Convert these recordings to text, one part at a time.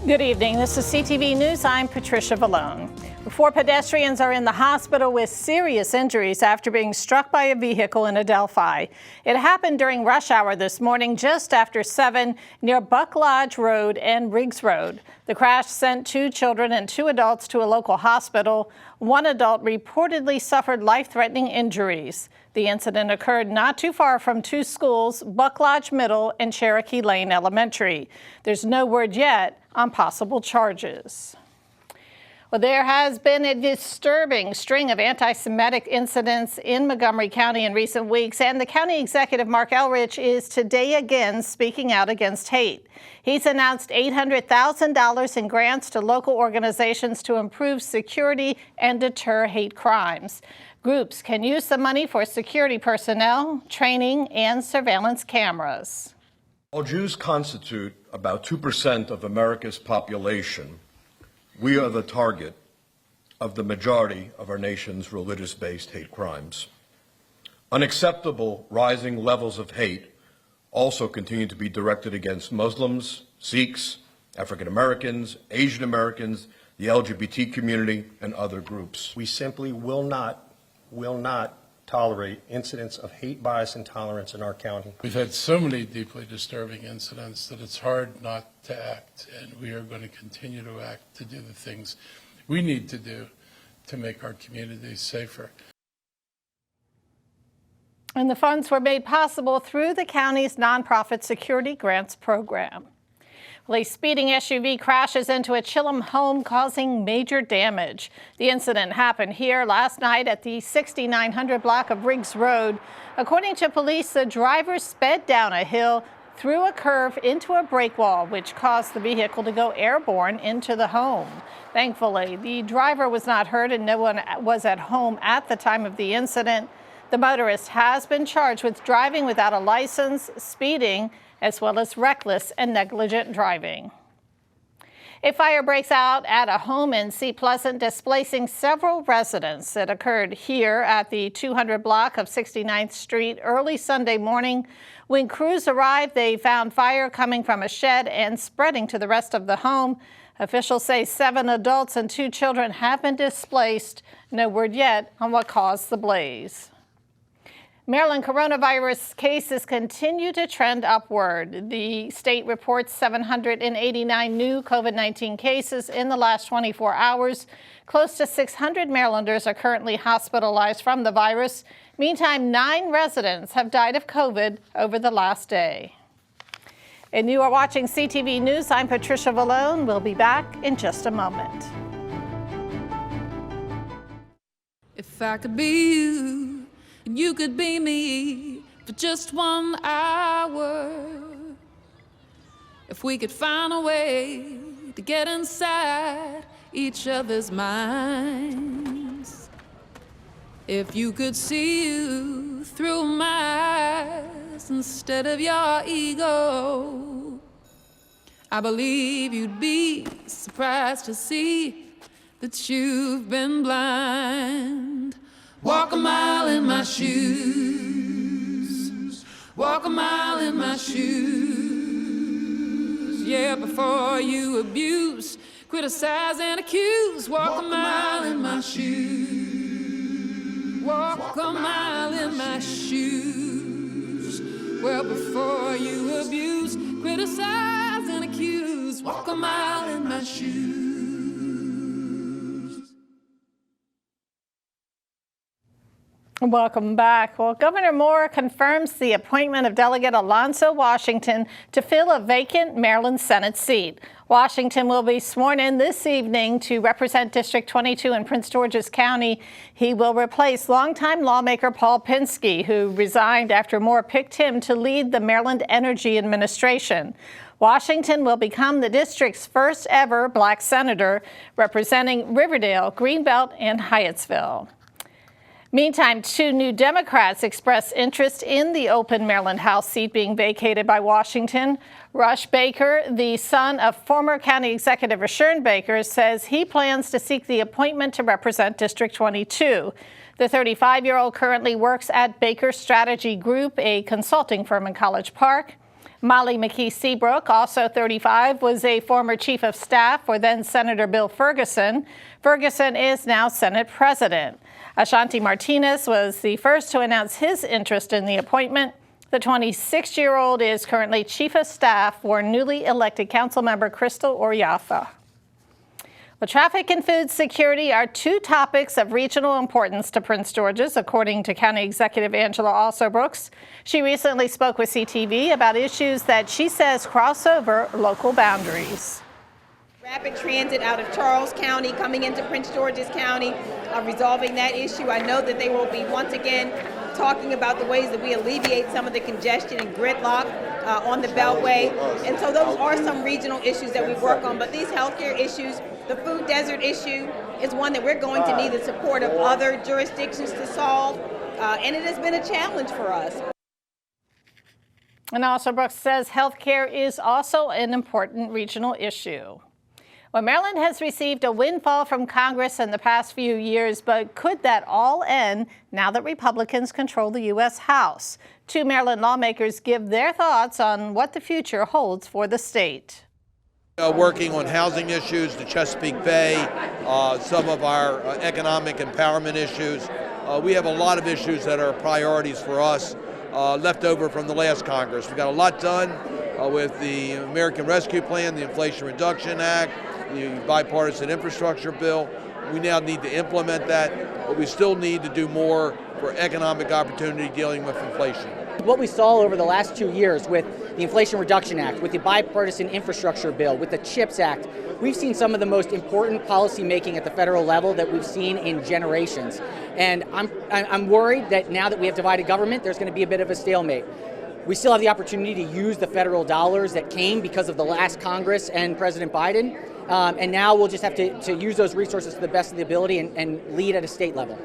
Good evening. This is CTV News. I'm Patricia Vallone. 4 pedestrians are in the hospital with serious injuries after being struck by a vehicle in Adelphi. It happened during rush hour this morning, just after 7, near Buck Lodge Road and Riggs Road. The crash sent 2 children and 2 adults to a local hospital. 1 adult reportedly suffered life-threatening injuries. The incident occurred not too far from 2 schools, Buck Lodge Middle and Cherokee Lane Elementary. There's no word yet on possible charges. Well, there has been a disturbing string of anti-Semitic incidents in Montgomery County in recent weeks, and the county executive, Mark Elrich, is today again speaking out against hate. He's announced $800,000 in grants to local organizations to improve security and deter hate crimes. Groups can use the money for security personnel, training, and surveillance cameras. While Jews constitute about 2% of America's population, we are the target of the majority of our nation's religious-based hate crimes. Unacceptable rising levels of hate also continue to be directed against Muslims, Sikhs, African Americans, Asian Americans, the LGBT community, and other groups. We simply will not tolerate incidents of hate, bias, and intolerance in our county. We've had so many deeply disturbing incidents that it's hard not to act, and we are going to continue to act to do the things we need to do to make our communities safer. And the funds were made possible through the county's nonprofit security grants program. Well, a speeding SUV crashes into a Chilham home, causing major damage. The incident happened here last night at the 6900 block of Riggs Road. According to police, the driver sped down a hill through a curve into a brake wall, which caused the vehicle to go airborne into the home. Thankfully, the driver was not hurt and no one was at home at the time of the incident. The motorist has been charged with driving without a license, speeding, as well as reckless and negligent driving. A fire breaks out at a home in Sea Pleasant, displacing several residents. It occurred here at the 200 block of 69th Street early Sunday morning. When crews arrived, they found fire coming from a shed and spreading to the rest of the home. Officials say 7 adults and 2 children have been displaced. No word yet on what caused the blaze. Maryland coronavirus cases continue to trend upward. The state reports 789 new COVID-19 cases in the last 24 hours. Close to 600 Marylanders are currently hospitalized from the virus. Meantime, 9 residents have died of COVID over the last day. And you are watching CTV News. I'm Patricia Vallone. We'll be back in just a moment. If I could be you, and you could be me for just 1 hour. If we could find a way to get inside each other's minds. If you could see you through my eyes instead of your ego, I believe you'd be surprised to see that you've been blind. Walk a mile in my shoes. Walk a mile in my shoes. Yeah, before you abuse, criticize and accuse. Walk a mile in my shoes. Walk a mile in my shoes. Well, before you abuse, criticize and accuse. Walk a mile in my shoes. Welcome back. Well, Governor Moore confirms the appointment of Delegate Alonzo Washington to fill a vacant Maryland Senate seat. Washington will be sworn in this evening to represent District 22 in Prince George's County. He will replace longtime lawmaker Paul Pinsky, who resigned after Moore picked him to lead the Maryland Energy Administration. Washington will become the district's first ever black senator, representing Riverdale, Greenbelt, and Hyattsville. Meantime, 2 new Democrats expressed interest in the open Maryland House seat being vacated by Washington. Rush Baker, the son of former County Executive Rashawn Baker, says he plans to seek the appointment to represent District 22. The 35-year-old currently works at Baker Strategy Group, a consulting firm in College Park. Molly McKee Seabrook, also 35, was a former chief of staff for then Senator Bill Ferguson. Ferguson is now Senate president. Ashanti Martinez was the first to announce his interest in the appointment. The 26-year-old is currently chief of staff for newly elected councilmember Crystal Oriafa. Well, traffic and food security are two topics of regional importance to Prince George's, according to County Executive Angela Alsobrooks. She recently spoke with CTV about issues that she says cross over local boundaries. Rapid transit out of Charles County coming into Prince George's County, resolving that issue. I know that they will be once again talking about the ways that we alleviate some of the congestion and gridlock on the Beltway. And so those are some regional issues that we work on. But these healthcare issues, the food desert issue is one that we're going to need the support of other jurisdictions to solve. And it has been a challenge for us. And Alsobrooks says healthcare is also an important regional issue. Well, Maryland has received a windfall from Congress in the past few years, but could that all end now that Republicans control the U.S. House? Two Maryland lawmakers give their thoughts on what the future holds for the state. Working on housing issues, the Chesapeake Bay, some of our economic empowerment issues. We have a lot of issues that are priorities for us left over from the last Congress. We got a lot done with the American Rescue Plan, the Inflation Reduction Act, the bipartisan infrastructure bill. We now need to implement that, but we still need to do more for economic opportunity dealing with inflation. What we saw over the last 2 years with the Inflation Reduction Act, with the bipartisan infrastructure bill, with the CHIPS Act, we've seen some of the most important policy making at the federal level that we've seen in generations. And I'm worried that now that we have divided government, there's going to be a bit of a stalemate. We still have the opportunity to use the federal dollars that came because of the last Congress and President Biden. And now we'll just have to use those resources to the best of the ability and lead at a state level.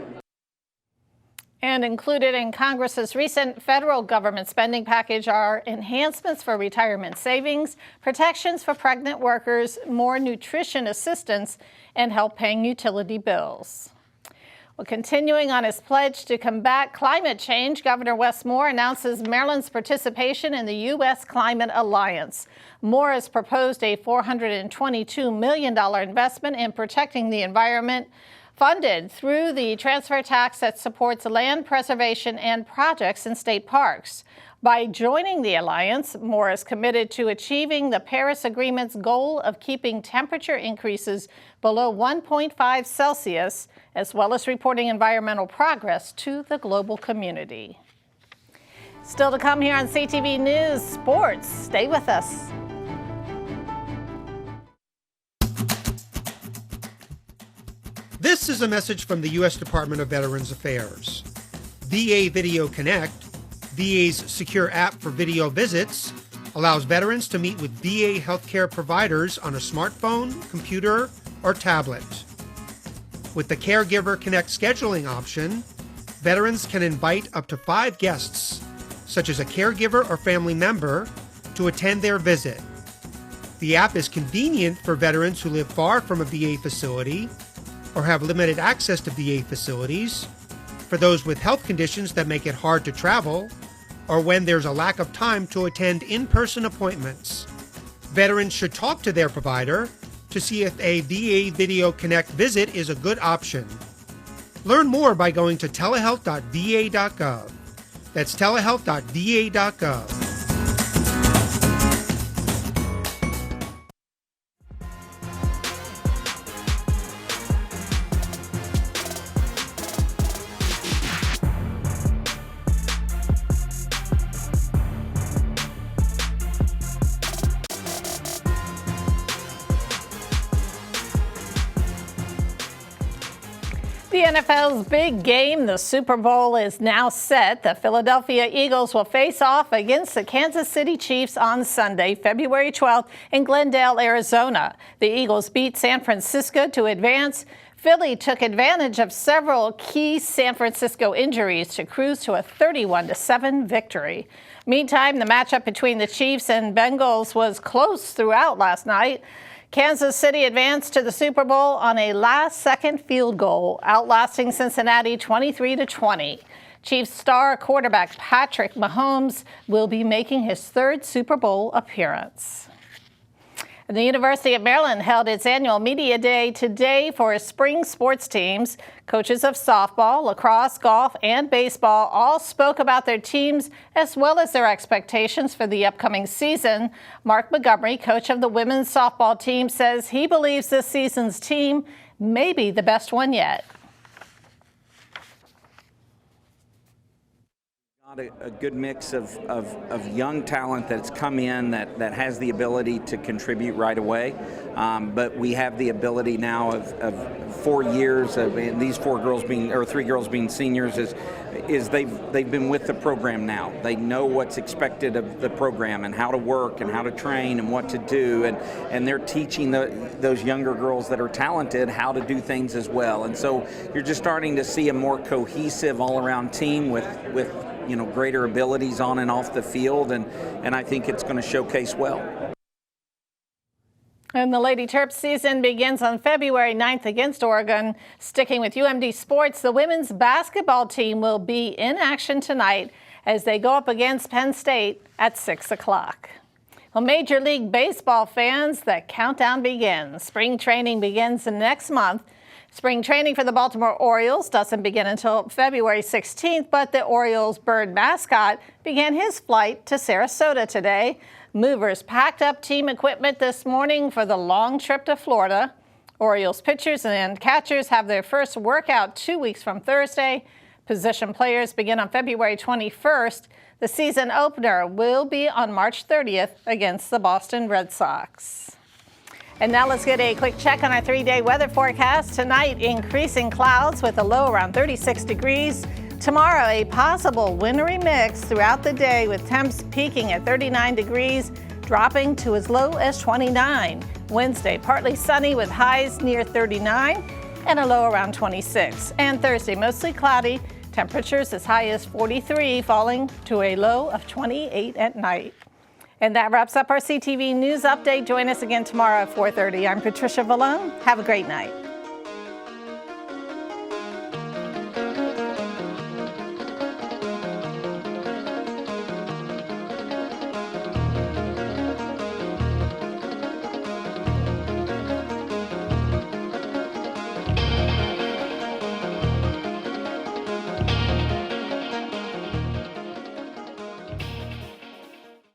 And included in Congress's recent federal government spending package are enhancements for retirement savings, protections for pregnant workers, more nutrition assistance, and help paying utility bills. Well, continuing on his pledge to combat climate change, Governor Wes Moore announces Maryland's participation in the U.S. Climate Alliance. Moore has proposed a $422 million investment in protecting the environment, funded through the transfer tax that supports land preservation and projects in state parks. By joining the alliance, Moore is committed to achieving the Paris Agreement's goal of keeping temperature increases below 1.5 Celsius, as well as reporting environmental progress to the global community. Still to come here on CTV News Sports. Stay with us. This is a message from the U.S. Department of Veterans Affairs. VA Video Connect, VA's secure app for video visits, allows veterans to meet with VA healthcare providers on a smartphone, computer, or tablet. With the Caregiver Connect scheduling option, veterans can invite up to 5 guests, such as a caregiver or family member, to attend their visit. The app is convenient for veterans who live far from a VA facility or have limited access to VA facilities, for those with health conditions that make it hard to travel, or when there's a lack of time to attend in-person appointments. Veterans should talk to their provider to see if a VA Video Connect visit is a good option. Learn more by going to telehealth.va.gov. That's telehealth.va.gov. The NFL's big game, the Super Bowl, is now set. The Philadelphia Eagles will face off against the Kansas City Chiefs on Sunday, February 12th in Glendale, Arizona. The Eagles beat San Francisco to advance. Philly took advantage of several key San Francisco injuries to cruise to a 31-7 victory. Meantime, the matchup between the Chiefs and Bengals was close throughout last night. Kansas City advanced to the Super Bowl on a last-second field goal, outlasting Cincinnati 23-20. Chiefs star quarterback Patrick Mahomes will be making his third Super Bowl appearance. And the University of Maryland held its annual Media Day today for its spring sports teams. Coaches of softball, lacrosse, golf, and baseball all spoke about their teams as well as their expectations for the upcoming season. Mark Montgomery, coach of the women's softball team, says he believes this season's team may be the best one yet. A good mix of young talent that's come in that has the ability to contribute right away, but we have the ability now of 4 years of these 4 girls being, or 3 girls being seniors, is they've been with the program now. They know what's expected of the program and how to work and how to train and what to do, and they're teaching those younger girls that are talented how to do things as well. And so you're just starting to see a more cohesive all-around team with greater abilities on and off the field, and I think it's going to showcase well. And the Lady Terps season begins on February 9th against Oregon. Sticking with UMD sports, the women's basketball team will be in action tonight as they go up against Penn State at 6 o'clock. Well, Major League Baseball fans, the countdown begins. Spring training begins next month. Spring training for the Baltimore Orioles doesn't begin until February 16th, but the Orioles bird mascot began his flight to Sarasota today. Movers packed up team equipment this morning for the long trip to Florida. Orioles pitchers and catchers have their first workout 2 weeks from Thursday. Position players begin on February 21st. The season opener will be on March 30th against the Boston Red Sox. And now let's get a quick check on our 3-day weather forecast. Tonight, increasing clouds with a low around 36 degrees. Tomorrow, a possible wintry mix throughout the day with temps peaking at 39 degrees, dropping to as low as 29. Wednesday, partly sunny with highs near 39 and a low around 26. And Thursday, mostly cloudy, temperatures as high as 43, falling to a low of 28 at night. And that wraps up our CTV News Update. Join us again tomorrow at 4:30. I'm Patricia Vallone. Have a great night.